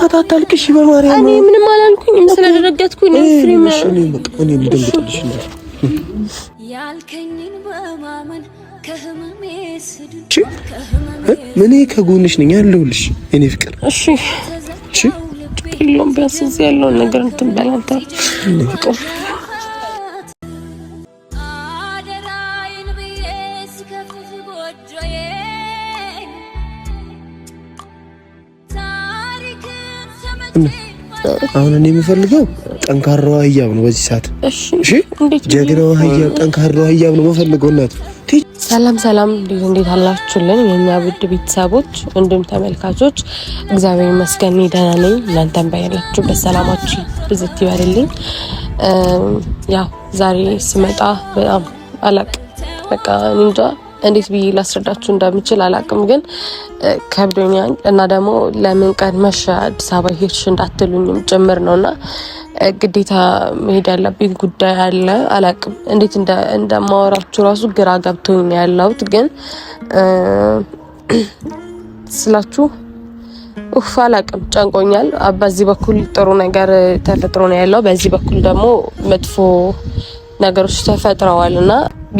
አታልቅሽ በማርያም እኔ ምንም አላልኩኝም ስለደረገጥኩኝ ነው ፍሬም እኔ ልደንግጥልሽ እንዴ ያልከኝን በማመን ከህመሜ ስድብ ምን ከጎንሽ ነኝ ያለሁልሽ እኔ ፍቅር እሺ ሁሉም ቢያንስ ያለውን ነገር እንትን በላንተ ፍቅር አሁን እኔ የምፈልገው ጠንካራው ህያብ ነው በዚህ ሰዓት እሺ ጀግናው ህያብ ጠንካራው ህያብ ነው የምፈልገው እናት ሰላም እንዴት አላችሁልን የኛ ውድ ቤተሰቦች እንዲሁም ተመልካቾች እግዚአብሔር ይመስገን ደህና ነኝ እናንተም ባያላችሁ በሰላማችሁ ብዝት ይበርልኝ ያው ዛሬ ስመጣ በጣም አላቅ በቃ እንጃ እንዴት ብዬ ላስረዳችሁ እንደምችል አላቅም ግን ከብዶኛል እና ደግሞ ለምን ቀድመሽ አዲስ አበባ ሄድሽ እንዳትሉኝም ጭምር ነውና ግዴታ መሄድ ያለብኝ ጉዳይ አለ አላቅም እንዴት እንደማወራችሁ ራሱ ግራ ገብቶኝ ያለሁት ግን ስላችሁ አላቅም ጨንቆኛል በዚህ በኩል ጥሩ ነገር ተፈጥሮ ነው ያለው በዚህ በኩል ደግሞ መጥፎ ነገሮች ተፈጥረዋልና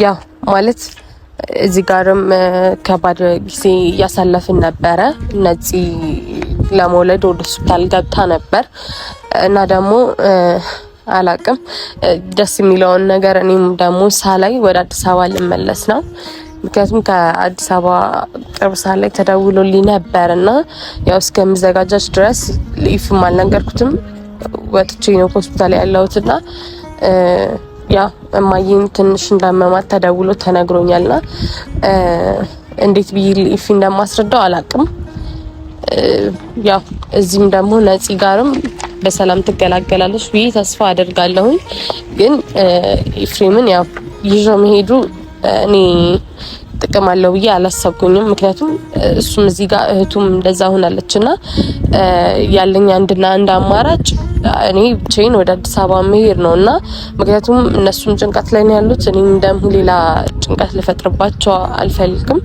ያው ማለት እዚህ ጋርም ከባድ ጊዜ ያሳለፍን ነበረ ነፂ ለመውለድ ወደ ሆስፒታል ገብታ ነበር እና ደግሞ አላቅም ደስ የሚለውን ነገር እኔም ደግሞ ሳላይ ወደ አዲስ አበባ ልመለስ ነው ምክንያቱም ከአዲስ አበባ ቅርብ ሳላይ ተደውሎልኝ ነበርና ያው እስከምዘጋጃች ድረስ ለይፍም አልነገርኩትም ወጥቼ ነው ሆስፒታል ያለሁትና ያ እማዬን ትንሽ እንዳመማት ተደውሎ ተነግሮኛልና እንዴት ቢይልፍ እንደማስረዳው አላቅም ያ እዚህም ደግሞ ነፂ ጋርም በሰላም ትገላገላለች ብዬ ተስፋ አደርጋለሁ ግን ኢፍሬምን ያው ይዞ መሄዱ እኔ ጥቅም አለው ብዬ አላሰብኩኝም ምክንያቱም እሱም እዚህ ጋር እህቱም እንደዛ ሆናለችና ያለኝ አንድ አማራጭ እኔ ብቻዬን ወደ አዲስ አበባ መሄድ ነውና ምክንያቱም እነሱም ጭንቀት ላይ ነው ያሉት እኔም ደግሞ ሌላ ጭንቀት ልፈጥርባቸው አልፈልግም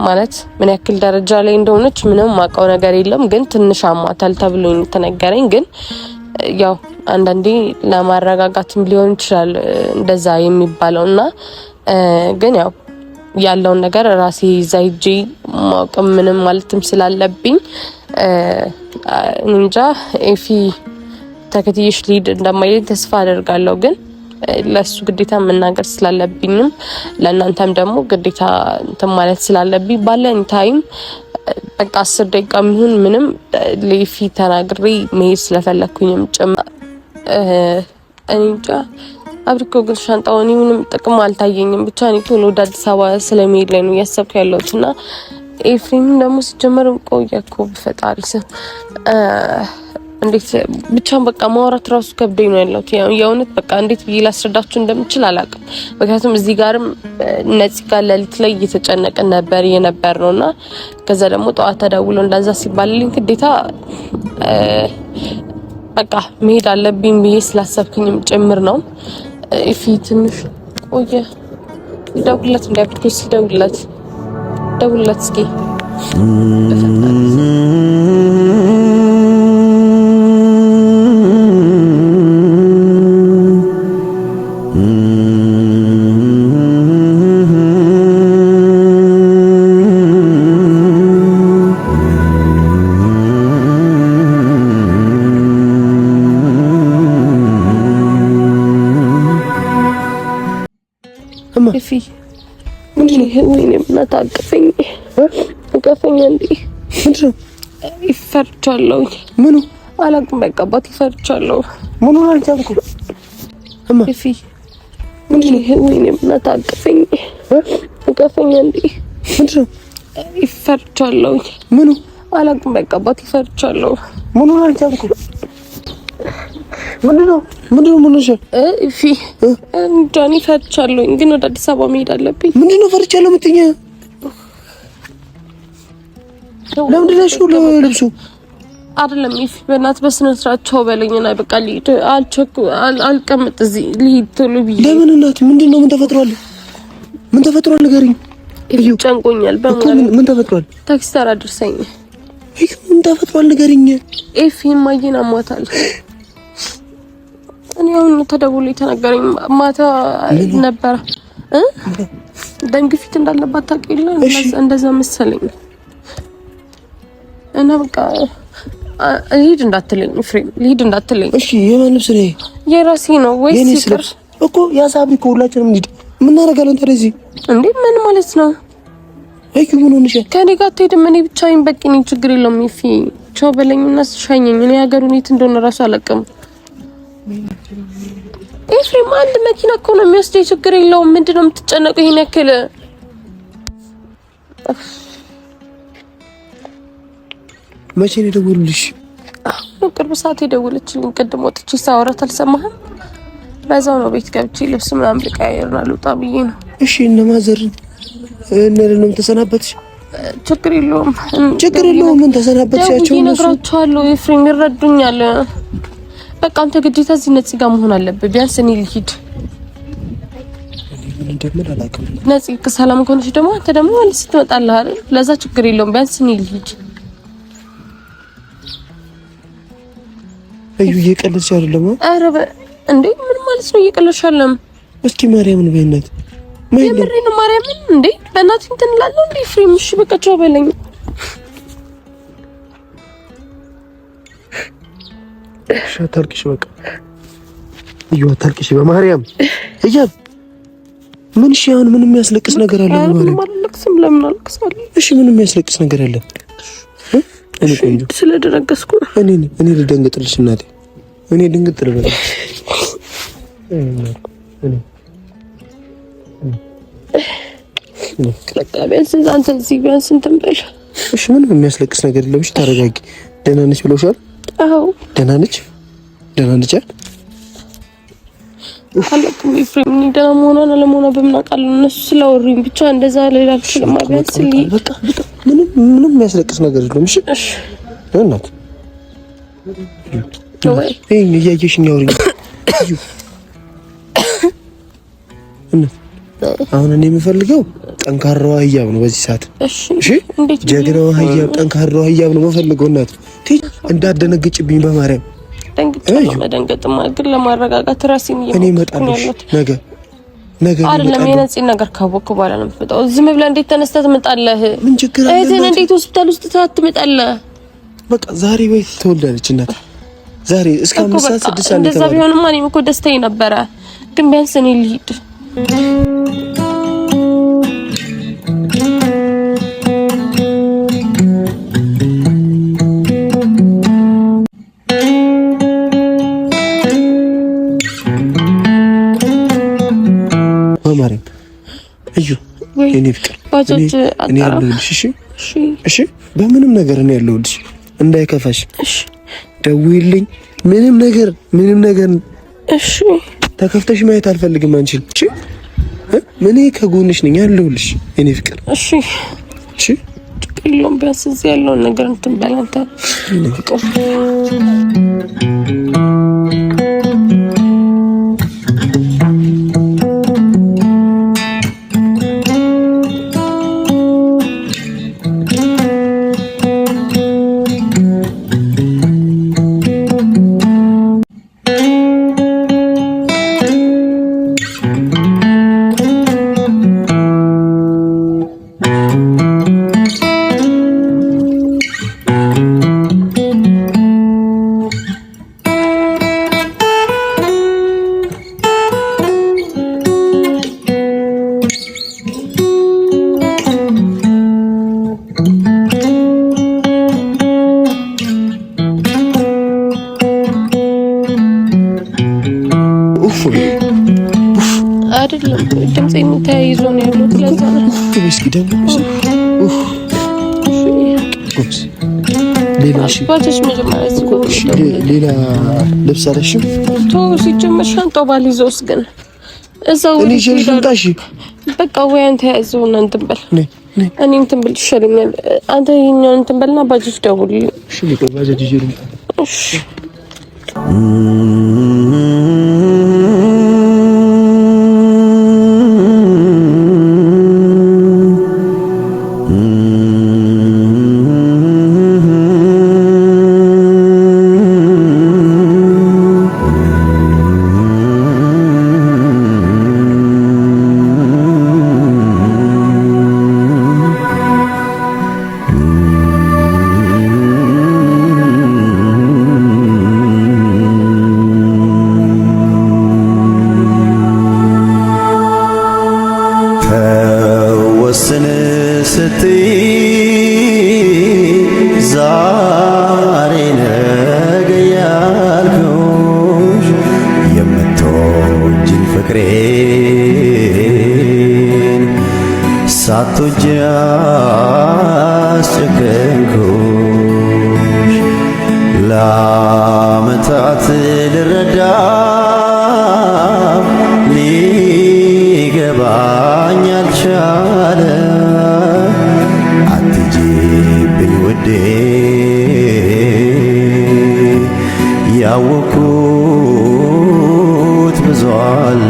ማለት ምን ያክል ደረጃ ላይ እንደሆነች ምንም ማቀው ነገር የለም ግን ትንሽ አሟታል ተብሎኝ ተነገረኝ ግን ያው አንዳንዴ ለማረጋጋትም ሊሆን ይችላል እንደዛ የሚባለውና ግን ያው ያለውን ነገር ራሴ ዛይጂ ማወቅ ምንም ማለትም ስላለብኝ እንጃ ኤፊ ተከትይሽ ሊድ እንደማይል ተስፋ አደርጋለሁ ግን ለሱ ግዴታ መናገር ስላለብኝም ለእናንተም ደግሞ ግዴታ እንትን ማለት ስላለብኝ ባለኝ ታይም በቃ 10 ደቂቃ ይሁን ምንም ለኤፊ ተናግሬ መሄድ ስለፈለኩኝም ጭምር እንጃ አብሪኮ ግን ሻንጣውን ምንም ጥቅም አልታየኝም ብቻ እኔ ቶሎ ወደ አዲስ አበባ ስለመሄድ ላይ ነው ያሰብኩ ያለሁትና ኤፍሬም ደግሞ ሲጀመር ቆየኩ በፈጣሪ ስም እንዴት ብቻ በቃ ማውራት ራሱ ከብዶኝ ነው ያለሁት የእውነት በቃ እንዴት ብዬ ላስረዳችሁ እንደምችል አላቅም ምክንያቱም እዚህ ጋርም ነፂ ጋር ለሊት ላይ እየተጨነቀን ነበር የነበርነውና ከዛ ደግሞ ጠዋት ተደውሎ እንዳዛ ሲባልልኝ ግዴታ በቃ መሄድ አለብኝ ብዬ ስላሰብኩኝም ጭምር ነው ኢፊ ትንሽ ቆየ ደውለት እንዳይብኩስ ደውለት እስኪ ኢፊ ምንድን ነው ወይኔ እናታቀፈኝ እንዴ ምንድን ይፈርቻለሁ ምኑ አላቅም በቃ ባት ይፈርቻለሁ ምኑ አልቻልኩም ኢፊ ምንድን ነው ወይኔ እናታቀፈኝ እንዴ ምንድን ይፈርቻለሁ ምኑ አላቅም በቃ ባት ይፈርቻለሁ ምኑ አልቻልኩም ምንድነው ምንሽ ኢፊ ጃኒ ፈርቻለሁ ግን ወደ አዲስ አበባ መሄድ አለብኝ ምንድነው ፈርቻለሁ ምትኛ ለምንድነው ልብሱ አይደለም ኢፊ በእናት በስነ ስርዓት ቻው በለኝና በቃ ልሂድ አልቀመጥ እዚህ ልሂድ ቶሎ ብዬ ለምን እናት ምንድነው ምን ተፈጥሯል ንገሪኝ ጨንቆኛል በማለት ምን ተፈጥሯል ታክሲ ተራ ድርሰኝ ምን ተፈጥሯል ንገሪኝ። ኤፊን ማየን አሟታል። እኔ አሁን ተደውሎ የተነገረኝ ማታ ነበር ደም ግፊት እንዳለባት ታውቂያለሽ? እንደዛ መሰለኝ እና በቃ ሊድ እንዳትለኝ ፍሬም ሊድ እንዳትለኝ። እሺ የማን ልብስ ነው? የራሴ ነው ወይስ ይቅር እኮ ያሳቢ እኮ ሁላችንም እንሂድ። ምን እናደርጋለን ታዲያ እዚህ? እንዴ ምን ማለት ነው? አይ ምን ሆነሽ? ከኔ ጋር ትሄድም እኔ ብቻዬን በቂ ነኝ። ችግር የለውም። ይፊ ቻው በለኝና ሻኘኝ። እኔ ሀገሩን የት እንደሆነ ራሱ አላውቅም። ኤፍሬም አንድ መኪና እኮ ነው የሚወስደው። ችግር የለውም። ምንድነው የምትጨነቀው ይሄን ያክል? መቼ ነው የደወሉልሽ? ቅርብ ሰዓት የደወለችልኝ። ቅድም ወጥቼ ሳወራት አልሰማህም? በዛው ነው ቤት ገብቼ ልብስ ምናምን ልቀያየርና ልውጣ ብዬ ነው። እሺ እነ ማዘር እነ ለምን ተሰናበትሽ? ችግር የለውም። ችግር የለውም። ምን ተሰናበትሻቸው? እነግራቸዋለሁ። ኤፍሬም ይረዱኛል። በቃ አንተ ግዴታ እዚህ ነፂ ጋር መሆን አለብህ። ቢያንስ እኔ ልሂድ። ምን እንደምን አላውቅም። ነፂ ሰላም ከሆነች ደግሞ አንተ ደግሞ መልስ ትመጣለህ አይደል? ለዛ ችግር የለውም። ቢያንስ እኔ ልሂድ። እዩ እየቀለድሽ አይደለም? ኧረ እንዴ ምን ማለት ነው እየቀለድሽ አይደለም? እስኪ ማርያምን በእናት የምሬን ማርያምን እንዴ በእናትህ እንትን እላለሁ እንዴ ፍሬም። እሺ በቃ ቻው በለኝ። አታልቅሽ በቃ እዩ አታልቅሽ በማርያም እያብ ምን እሺ አሁን ምንም የሚያስለቅስ ነገር አለ? ምንም አልለቅስም። ለምን አልቅሳለሁ? እሺ ምንም የሚያስለቅስ ነገር አለ? እኔ ቆንጆ ስለደረገስኩ እኔ ልደንግጥልሽ እናቴ። እኔ ድንግጥ ልበል በቃ ቢያንስ አንተ እዚህ ቢያንስ እንትን በል። እሺ ምንም የሚያስለቅስ ነገር የለም። እሺ ታረጋጊ። ደህና ነች ብሎሻል? አዎ ደህና ነች። አለቅም ኤፍሬም። እኔ ደህና መሆኗን አለመሆኗን በምን አውቃለሁ? እነሱ ስላወሩኝ ብቻ እንደዛ ሌላ አልችልም። ቢያንስ በቃ ምንም የሚያስለቅስ ነገር የለም። እሺ እናት ወይ እያየሽኝ አውሪኝ። እናት አሁን እኔ የምፈልገው ጠንካራዋ ህያብ ነው በዚህ ሰዓት። እሺ ጀግናዋ ህያብ፣ ጠንካራዋ ህያብ ነው የምፈልገው። እናት እንዳደነግጭብኝ በማርያም መደንገጥማ ግን ለማረጋጋት ራሴን እኔ እመጣለሁ ነገ አይደለም የነፂን ነገር ካወቅኩ በኋላ ነው የምትመጣው። ዝም ብለህ እንዴት ተነስተህ ትመጣለህ? ምን ችግር አለ? እህትህን እንዴት ሆስፒታል ውስጥ ትመጣለህ? በቃ ዛሬ ቤት ትወልዳለች እናት። ዛሬ እስከ 5 ሰዓት 6 ሰዓት እንደዛ ቢሆንማ እኔም እኮ ደስታዬ ነበረ። ግን ቢያንስ እኔ ልሂድ። ማርያም እዩ እኔ ፍቅር እኔ ያለሁልሽ። እሺ በምንም ነገር እኔ ያለሁልሽ እንዳይከፋሽ። እሺ ደውይልኝ። ምንም ነገር እሺ ተከፍተሽ ማየት አልፈልግም አንቺን። እሺ እኔ ከጎንሽ ነኝ ያለሁልሽ እኔ ፍቅር። እሺ የለውም ቢያንስ እዚህ ያለውን ነገር እንትን በል አንተ እኔ ፍቅር። አይደለም ድምጼን ተያይዞ ነው ያለው። ስለዛ ነው እስኪ ደግሞ ሌላ ልብስ አለሽም? ሲጀመር ሻንጣው ባልይዘውስ ግን እዛው እኔ ሸልሽንጣሽ በቃ ወይ አንተ ያዘውና እንትን በል እኔ እንትን ብል ይሻለኛል። አንተ የኛውን እንትን በልና ባጃጅ ደውልልኝ። እሺ ልቆይ ባጃጅ ይዤ እሺ አትወጂ አስጨከንኩሽ ለዓመታት ልረዳ ሊገባኝ አልቻለ አትጂብኝ ውዴ ያወኩት ብዙ አለ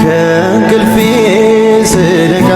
ከእንቅልፌ ስነቃ